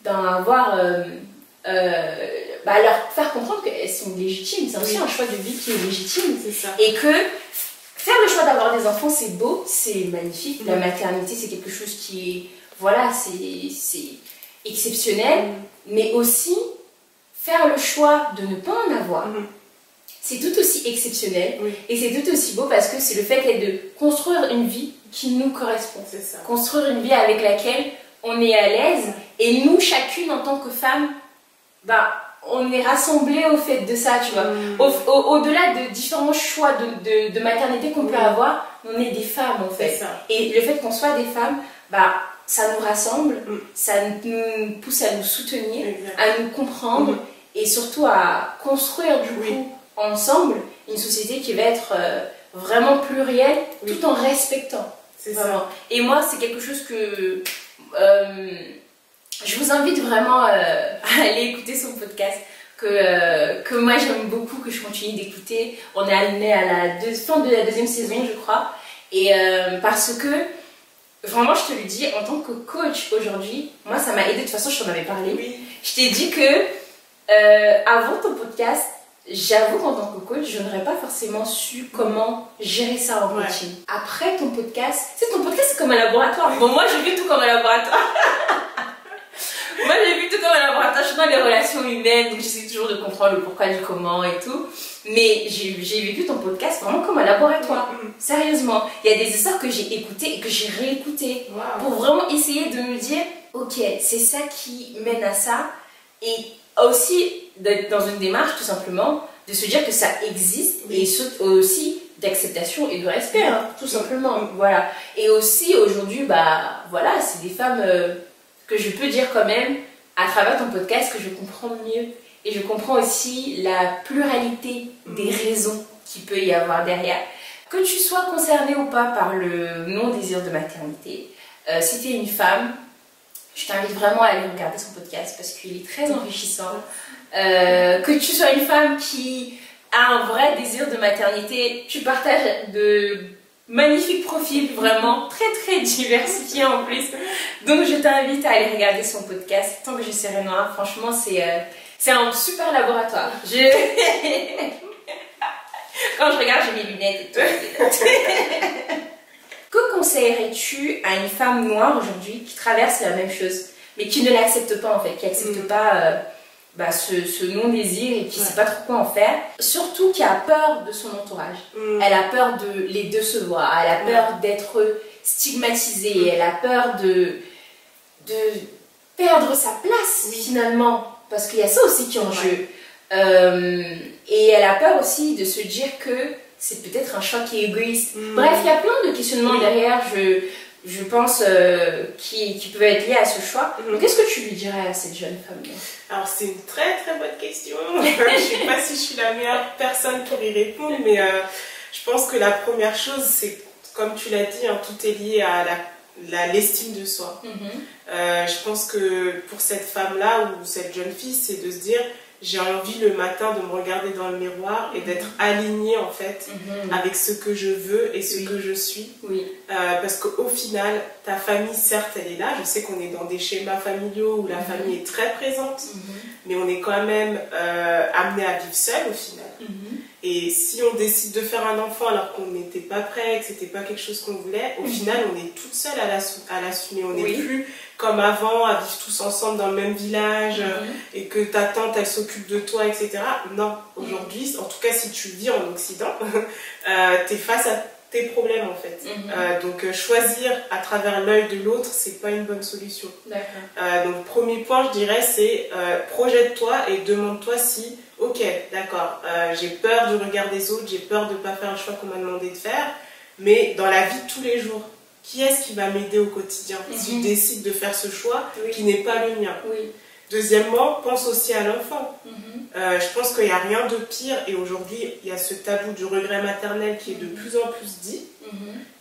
avoir... leur faire comprendre qu'elles sont légitimes, c'est aussi un choix de vie qui est légitime. C'est ça. Et que faire le choix d'avoir des enfants, c'est beau, c'est magnifique. La maternité, c'est quelque chose qui est, voilà, c'est exceptionnel. Mais aussi, faire le choix de ne pas en avoir, c'est tout aussi exceptionnel. Et c'est tout aussi beau parce que c'est le fait de construire une vie qui nous correspond. C'est ça. Construire une vie avec laquelle on est à l'aise. Et nous, chacune, en tant que femme, on est rassemblés au fait de ça, tu vois. Au-delà de différents choix de maternité qu'on peut avoir, on est des femmes en fait. Et le fait qu'on soit des femmes, ça nous rassemble, ça nous pousse à nous soutenir, à nous comprendre et surtout à construire du coup ensemble une société qui va être vraiment plurielle tout en respectant. C'est ça. Et moi, c'est quelque chose que... je vous invite vraiment à aller écouter son podcast que moi j'aime beaucoup, que je continue d'écouter. On est allé à la fin de la deuxième saison, je crois. Et parce que, vraiment, je te le dis, en tant que coach aujourd'hui, moi ça m'a aidé. De toute façon, je t'en avais parlé. Je t'ai dit que avant ton podcast, j'avoue qu'en tant que coach, je n'aurais pas forcément su comment gérer ça en coaching. Après ton podcast, ton podcast c'est comme un laboratoire. Bon, moi j'ai vu tout comme un laboratoire. Moi j'ai vu tout comme un laboratoire, je suis dans les relations humaines, donc j'essaie toujours de comprendre le pourquoi du comment et tout. Mais j'ai vécu ton podcast vraiment comme un laboratoire. Sérieusement, il y a des histoires que j'ai écoutées et que j'ai réécoutées pour vraiment essayer de me dire, ok, c'est ça qui mène à ça. Et aussi d'être dans une démarche tout simplement de se dire que ça existe et aussi d'acceptation et de respect, tout simplement. Voilà. Et aussi aujourd'hui, voilà, c'est des femmes que je peux dire quand même à travers ton podcast que je comprends mieux. Et je comprends aussi la pluralité des raisons qu'il peut y avoir derrière. Que tu sois concernée ou pas par le non-désir de maternité, si tu es une femme, je t'invite vraiment à aller regarder son podcast parce qu'il est très enrichissant. Que tu sois une femme qui a un vrai désir de maternité, tu partages de magnifiques profils, vraiment très très diversifiés en plus. Donc je t'invite à aller regarder son podcast. Tant que je serai noire, franchement c'est un super laboratoire. Quand je regarde, j'ai mes lunettes et tout. Que conseillerais-tu à une femme noire aujourd'hui qui traverse la même chose, mais qui ne l'accepte pas en fait, qui n'accepte pas ce non-désir et qui ne sait pas trop quoi en faire, surtout qui a peur de son entourage. Elle a peur de les décevoir, elle a peur d'être stigmatisée, elle a peur de perdre sa place finalement, parce qu'il y a ça aussi qui est en jeu. Et elle a peur aussi de se dire que c'est peut-être un choix qui est égoïste. Bref, il y a plein de questionnements derrière, je pense, qui peuvent être liés à ce choix. Donc, qu'est-ce que tu lui dirais à cette jeune femme-là? Alors, c'est une très très bonne question. Je ne sais pas si je suis la meilleure personne pour y répondre, mais je pense que la première chose, c'est, comme tu l'as dit, tout est lié à l'estime de soi. Je pense que pour cette femme-là ou cette jeune fille, c'est de se dire, j'ai envie le matin de me regarder dans le miroir et d'être alignée en fait avec ce que je veux et ce que je suis. Parce qu'au final, ta famille, certes, elle est là. Je sais qu'on est dans des schémas familiaux où la famille est très présente, mais on est quand même amené à vivre seul au final. Et si on décide de faire un enfant alors qu'on n'était pas prêt, que c'était pas quelque chose qu'on voulait, au final, on est toute seule à l'assumer. On n'est plus comme avant, à vivre tous ensemble dans le même village et que ta tante, elle s'occupe de toi, etc. Non, aujourd'hui, en tout cas, si tu vis en Occident, tu es face à tes problèmes, en fait. Donc, choisir à travers l'œil de l'autre, c'est pas une bonne solution. Donc, premier point, je dirais, c'est projette-toi et demande-toi si... Ok, d'accord, j'ai peur du regard des autres, j'ai peur de ne pas faire le choix qu'on m'a demandé de faire, mais dans la vie de tous les jours, qui est-ce qui va m'aider au quotidien si je décide de faire ce choix qui n'est pas le mien. Deuxièmement, pense aussi à l'enfant. Je pense qu'il n'y a rien de pire, et aujourd'hui, il y a ce tabou du regret maternel qui est de plus en plus dit.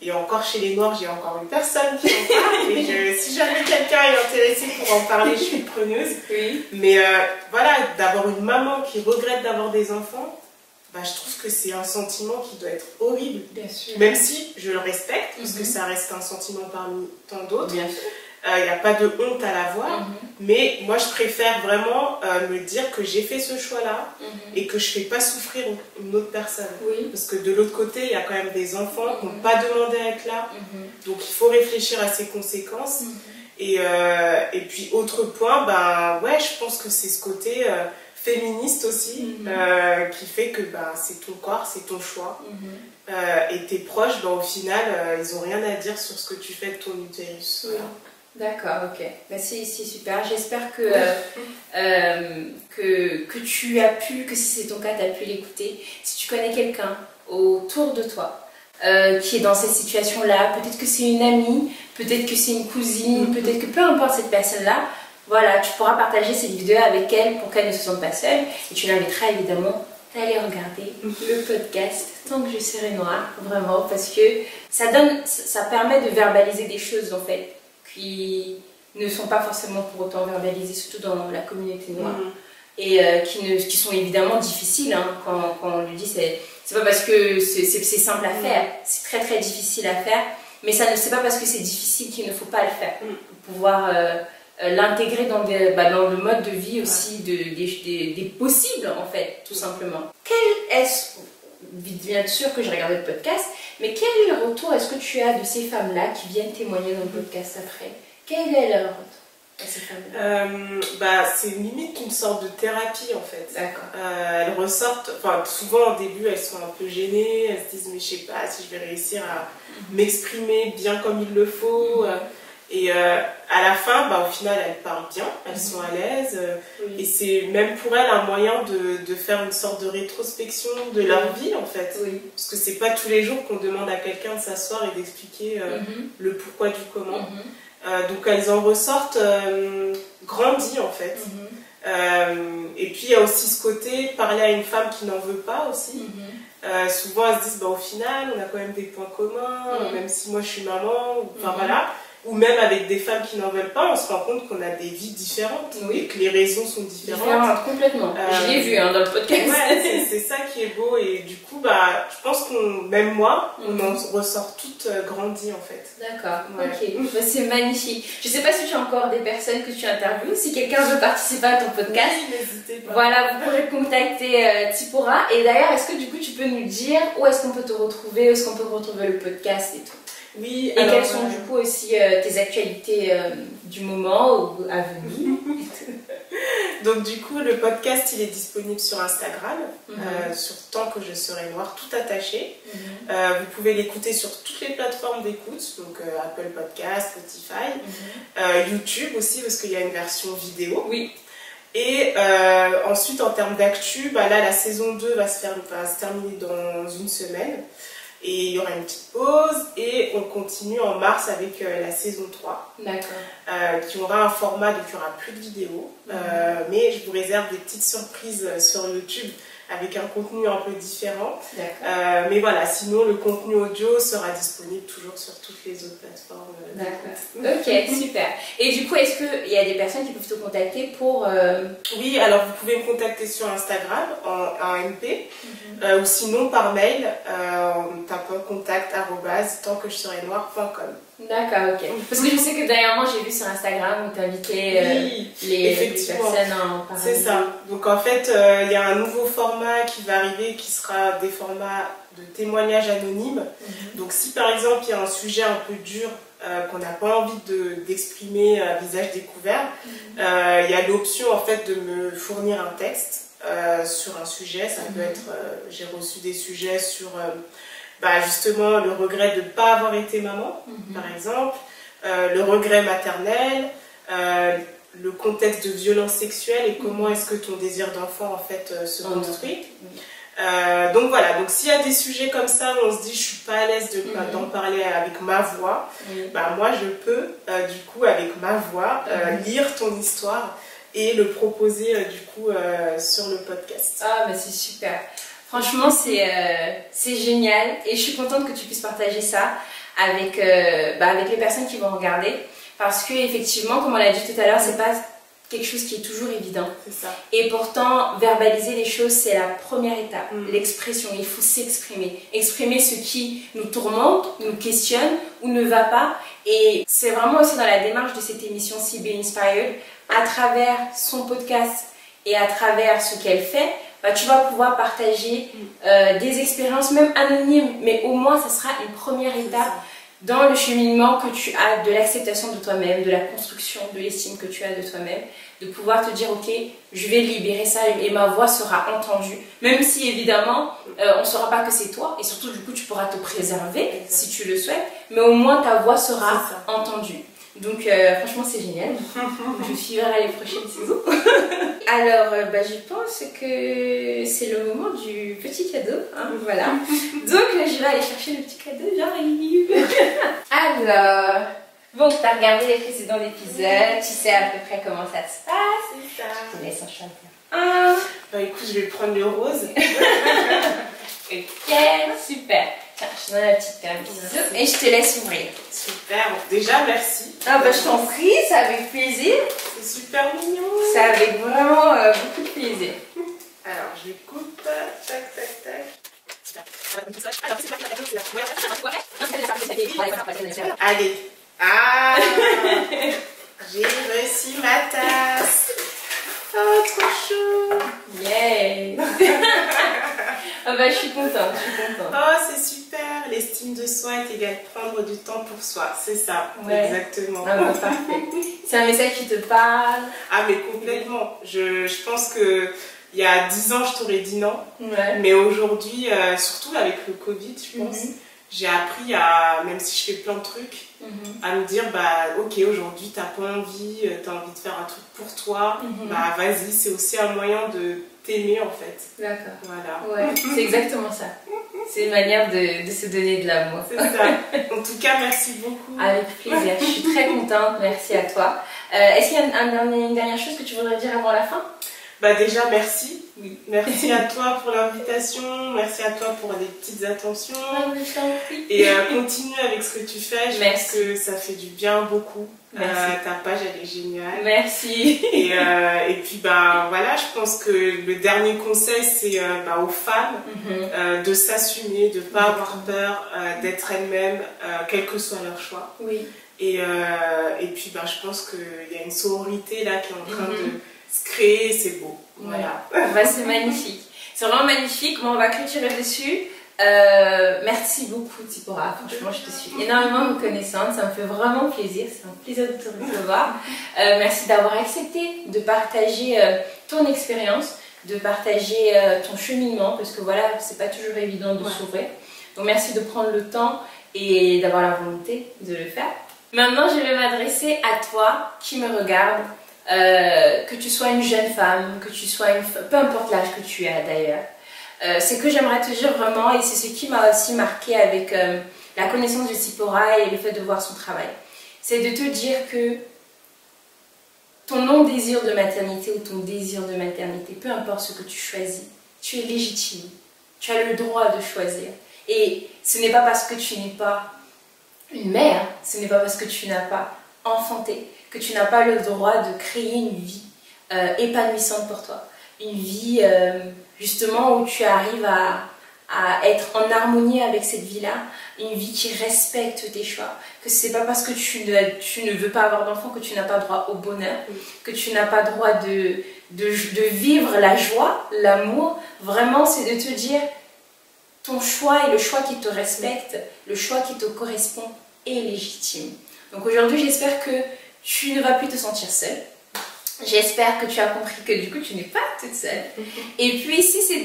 Et encore chez les Noirs, j'ai encore une personne qui en parle. Et si jamais quelqu'un est intéressé pour en parler, je suis preneuse. Mais voilà, d'avoir une maman qui regrette d'avoir des enfants, bah, je trouve que c'est un sentiment qui doit être horrible. Bien sûr. Même si je le respecte, parce que ça reste un sentiment parmi tant d'autres. Il n'y a pas de honte à l'avoir, mais moi je préfère vraiment me dire que j'ai fait ce choix-là et que je ne fais pas souffrir une autre personne. Parce que de l'autre côté, il y a quand même des enfants qui n'ont pas demandé à être là, donc il faut réfléchir à ses conséquences. Et puis autre point, ben, ouais, je pense que c'est ce côté féministe aussi qui fait que ben, c'est ton corps, c'est ton choix. Et tes proches, ben, au final, ils n'ont rien à dire sur ce que tu fais de ton utérus. Voilà. D'accord, ok. Bah, c'est super. J'espère que tu as pu, que si c'est ton cas, tu as pu l'écouter. Si tu connais quelqu'un autour de toi qui est dans cette situation-là, peut-être que c'est une amie, peut-être que c'est une cousine, peut-être que peu importe cette personne-là, voilà, tu pourras partager cette vidéo avec elle pour qu'elle ne se sente pas seule. Et tu l'inviteras évidemment à aller regarder le podcast Tant que je serai noire, vraiment, parce que ça permet de verbaliser des choses en fait qui ne sont pas forcément pour autant verbalisées, surtout dans la communauté noire, et qui sont évidemment difficiles, hein, quand on lui dit, c'est pas parce que c'est simple à faire, c'est très très difficile à faire, mais c'est pas parce que c'est difficile qu'il ne faut pas le faire, pour pouvoir l'intégrer dans le mode de vie aussi des possibles en fait, tout simplement. Quel est-ce, bien sûr que j'ai regardé le podcast, mais quel retour est-ce que tu as de ces femmes-là qui viennent témoigner dans le podcast après? Quel est leur retour à ces femmes-là? C'est limite une sorte de thérapie en fait. D'accord. Elles ressortent, enfin souvent au début elles sont un peu gênées, elles se disent mais je sais pas si je vais réussir à m'exprimer bien comme il le faut. Et à la fin, au final, elles parlent bien, elles sont à l'aise. Et c'est même pour elles un moyen de faire une sorte de rétrospection de leur vie, en fait. Parce que c'est pas tous les jours qu'on demande à quelqu'un de s'asseoir et d'expliquer le pourquoi du comment. Donc elles en ressortent grandies, en fait. Et puis il y a aussi ce côté, parler à une femme qui n'en veut pas aussi. Souvent elles se disent, au final, on a quand même des points communs, même si moi je suis maman, voilà. Ou même avec des femmes qui n'en veulent pas, on se rend compte qu'on a des vies différentes et que les raisons sont différentes. Complètement. Je l'ai vu dans le podcast. Ouais, c'est ça qui est beau, et du coup, je pense même moi, on en ressort toutes grandies en fait. D'accord, ok. C'est magnifique. Je sais pas si tu as encore des personnes que tu interviews, si quelqu'un veut participer à ton podcast. N'hésitez pas. Voilà, vous pourrez contacter Tsipora. Et d'ailleurs, est-ce que du coup tu peux nous dire où est-ce qu'on peut te retrouver, où est-ce qu'on peut retrouver le podcast et tout? Oui, et quelles sont du coup aussi tes actualités du moment ou à venir? Donc du coup, le podcast il est disponible sur Instagram, sur Tant que je serai noire, tout attaché. Vous pouvez l'écouter sur toutes les plateformes d'écoute, donc Apple Podcast, Spotify, YouTube aussi parce qu'il y a une version vidéo. Et ensuite, en termes d'actu, là la saison 2 va se terminer dans une semaine. Et il y aura une petite pause et on continue en mars avec la saison 3. D'accord. Qui aura un format, donc il n'y aura plus de vidéos. Mais je vous réserve des petites surprises sur YouTube avec un contenu un peu différent. Mais voilà, sinon le contenu audio sera disponible toujours sur toutes les autres plateformes. D'accord. Ok, super. Et du coup, est-ce qu'il y a des personnes qui peuvent te contacter pour... Oui, alors vous pouvez me contacter sur Instagram en MP ou sinon par mail en tapant contact@tantquejeserai-noire.com. D'accord, ok. Parce que je sais que dernièrement j'ai vu sur Instagram où tu invitais les personnes en parallèle. C'est ça. Donc en fait, il y a un nouveau format qui va arriver qui sera des formats de témoignages anonymes. Donc si par exemple il y a un sujet un peu dur qu'on n'a pas envie d'exprimer à visage découvert, il y a l'option en fait de me fournir un texte sur un sujet. Ça peut être, j'ai reçu des sujets sur... justement le regret de ne pas avoir été maman, par exemple, le regret maternel, le contexte de violence sexuelle et comment est-ce que ton désir d'enfant en fait se construit. Donc voilà, donc s'il y a des sujets comme ça où on se dit je suis pas à l'aise d'en parler avec ma voix, bah moi je peux du coup avec ma voix lire ton histoire et le proposer du coup sur le podcast. Ah bah c'est super. Franchement c'est génial et je suis contente que tu puisses partager ça avec les personnes qui vont regarder, parce que effectivement, comme on l'a dit tout à l'heure, c'est pas quelque chose qui est toujours évident. C'est ça. Et pourtant, verbaliser les choses, c'est la première étape. L'expression, il faut s'exprimer. Exprimer ce qui nous tourmente, nous questionne ou ne va pas. Et c'est vraiment aussi dans la démarche de cette émission-ci, Be Inspired, à travers son podcast et à travers ce qu'elle fait, bah, tu vas pouvoir partager des expériences, même anonymes, mais au moins, ça sera une première étape dans le cheminement que tu as de l'acceptation de toi-même, de la construction de l'estime que tu as de toi-même, de pouvoir te dire ok, je vais libérer ça et ma voix sera entendue, même si évidemment on ne saura pas que c'est toi, et surtout du coup tu pourras te préserver si tu le souhaites, mais au moins ta voix sera entendue. Donc franchement c'est génial, je suivrai les prochaines saisons. Alors je pense que c'est le moment du petit cadeau, hein, voilà. Donc je vais aller chercher le petit cadeau, j'arrive. Alors, bon, tu as regardé les précédents épisodes, tu sais à peu près comment ça se passe. C'est ça. Je te laisse en choisir. Bah écoute, je vais prendre le rose. Ok, super. Tiens, je te donne la petite paire de et je te laisse ouvrir. Super, déjà merci. Ah bah je t'en prie, c'est avec plaisir. C'est super mignon. C'est avec vraiment beaucoup de plaisir. Alors je coupe, tac tac tac. Allez. Ah, j'ai reçu ma tasse. Oh, trop chaud. Yeah. Ah bah je suis contente, Oh, c'est super. L'estime de soi est égale prendre du temps pour soi. C'est ça, exactement. Ah bah parfait. C'est un message qui te parle. Ah mais complètement. Je pense que il y a 10 ans, je t'aurais dit non. Mais aujourd'hui, surtout avec le Covid, je pense, j'ai appris à, même si je fais plein de trucs, à me dire, bah ok, aujourd'hui, t'as pas envie, t'as envie de faire un truc pour toi, bah vas-y, c'est aussi un moyen de t'aimer en fait. D'accord. Voilà. Ouais, c'est exactement ça. C'est une manière de se donner de l'amour. C'est ça. En tout cas, merci beaucoup. Avec plaisir. Je suis très contente. Merci à toi. Est-ce qu'il y a une dernière chose que tu voudrais dire avant la fin? Bah déjà, merci. Oui. Merci à toi pour l'invitation. Merci à toi pour les petites attentions. Et continue avec ce que tu fais. Je pense que ça fait du bien beaucoup. Ta page, elle est géniale. Merci. Et puis, bah, voilà, je pense que le dernier conseil, c'est aux femmes de s'assumer, de ne pas avoir peur, d'être elles-mêmes, quel que soit leur choix. Oui. Et puis, bah, je pense qu'il y a une sororité là qui est en train de se créer, c'est beau. Voilà. Bah, c'est magnifique. C'est vraiment magnifique. Moi, on va clôturer dessus. Merci beaucoup, Tsipora. Franchement, je te suis énormément reconnaissante. Ça me fait vraiment plaisir. C'est un plaisir de te recevoir. Merci d'avoir accepté de partager ton expérience, de partager ton cheminement, parce que voilà, c'est pas toujours évident de s'ouvrir. Donc, merci de prendre le temps et d'avoir la volonté de le faire. Maintenant, je vais m'adresser à toi qui me regarde. Que tu sois une jeune femme, que tu sois peu importe l'âge que tu as d'ailleurs, c'est que j'aimerais te dire vraiment, et c'est ce qui m'a aussi marqué avec la connaissance de Tsipora et le fait de voir son travail, c'est de te dire que ton non-désir de maternité ou ton désir de maternité, peu importe ce que tu choisis, tu es légitime, tu as le droit de choisir, et ce n'est pas parce que tu n'es pas une mère, ce n'est pas parce que tu n'as pas enfanté que tu n'as pas le droit de créer une vie épanouissante pour toi. Une vie justement où tu arrives à être en harmonie avec cette vie-là, une vie qui respecte tes choix. Que c'est pas parce que tu ne veux pas avoir d'enfant que tu n'as pas droit au bonheur, que tu n'as pas droit de vivre la joie, l'amour. Vraiment, c'est de te dire ton choix et le choix qui te respecte, le choix qui te correspond est légitime. Donc aujourd'hui, j'espère que tu ne vas plus te sentir seule. J'espère que tu as compris que du coup, tu n'es pas toute seule. Et puis, si tu es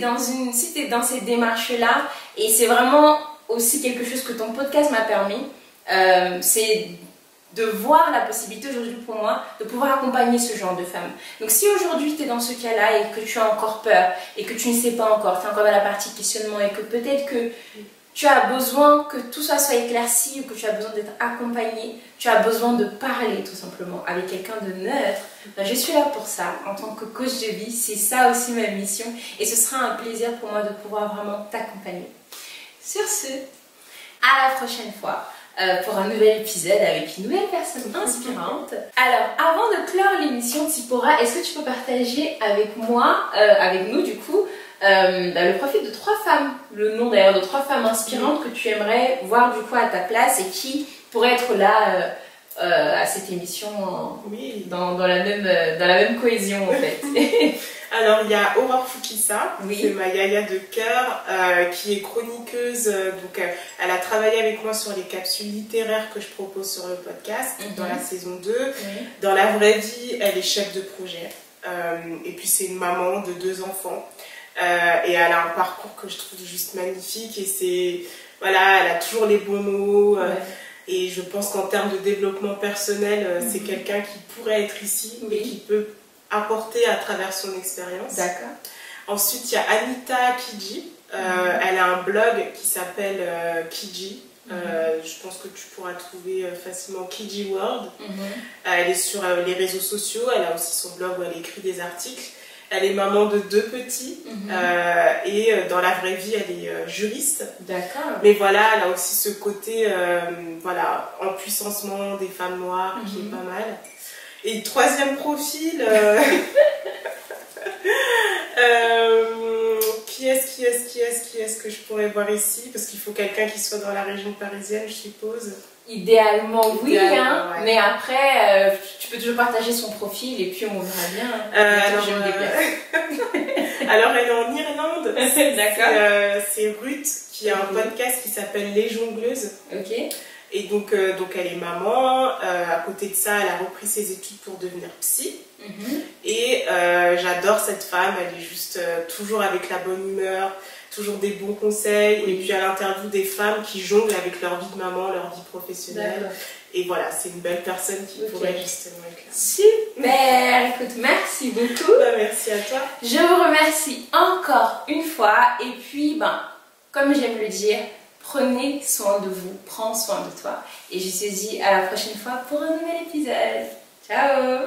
dans cette démarche-là, et c'est vraiment aussi quelque chose que ton podcast m'a permis, c'est de voir la possibilité aujourd'hui pour moi de pouvoir accompagner ce genre de femmes. Donc si aujourd'hui tu es dans ce cas-là et que tu as encore peur et que tu ne sais pas encore, tu es encore dans la partie questionnement et que peut-être que tu as besoin que tout ça soit éclairci ou que tu as besoin d'être accompagné, tu as besoin de parler tout simplement avec quelqu'un de neutre, ben, je suis là pour ça. En tant que coach de vie, c'est ça aussi ma mission et ce sera un plaisir pour moi de pouvoir vraiment t'accompagner. Sur ce, à la prochaine fois pour un nouvel épisode avec une nouvelle personne inspirante. Alors, avant de clore l'émission, Tsipora, est-ce que tu peux partager avec moi, avec nous du coup, le profil de 3 femmes, le nom d'ailleurs de 3 femmes inspirantes que tu aimerais voir du coup à ta place et qui pourraient être là à cette émission dans la même cohésion en fait. Alors il y a Aurore Fukisa, oui. C'est ma yaya de cœur, qui est chroniqueuse, donc elle a travaillé avec moi sur les capsules littéraires que je propose sur le podcast dans la saison 2. Dans la vraie vie, elle est chef de projet, et puis c'est une maman de 2 enfants. Et elle a un parcours que je trouve juste magnifique et c'est voilà, elle a toujours les bons mots et je pense qu'en termes de développement personnel, c'est quelqu'un qui pourrait être ici et qui peut apporter à travers son expérience. D'accord. Ensuite, il y a Anita Kiji. Elle a un blog qui s'appelle Kiji. Je pense que tu pourras trouver facilement Kiji World. Elle est sur les réseaux sociaux. Elle a aussi son blog où elle écrit des articles. Elle est maman de 2 petits et dans la vraie vie, elle est juriste. D'accord. Mais voilà, elle a aussi ce côté voilà, empuissancement des femmes noires qui est pas mal. Et le 3e profil, qui est-ce que je pourrais voir ici? Parce qu'il faut quelqu'un qui soit dans la région parisienne, je suppose. Idéalement, oui, hein, mais après, tu peux toujours partager son profil et puis on verra bien. Alors, elle est en Irlande. D'accord. C'est Ruth qui a un podcast qui s'appelle Les Jongleuses. Ok. Et donc elle est maman. À côté de ça, elle a repris ses études pour devenir psy. Et j'adore cette femme. Elle est juste toujours avec la bonne humeur. Toujours des bons conseils, et puis elle interviewe des femmes qui jonglent avec leur vie de maman, leur vie professionnelle. Et voilà, c'est une belle personne qui pourrait justement être là. Super. Écoute, merci beaucoup. Merci à toi. Je vous remercie encore une fois. Et puis, comme j'aime le dire, prenez soin de vous, prends soin de toi. Et je te dis à la prochaine fois pour un nouvel épisode. Ciao.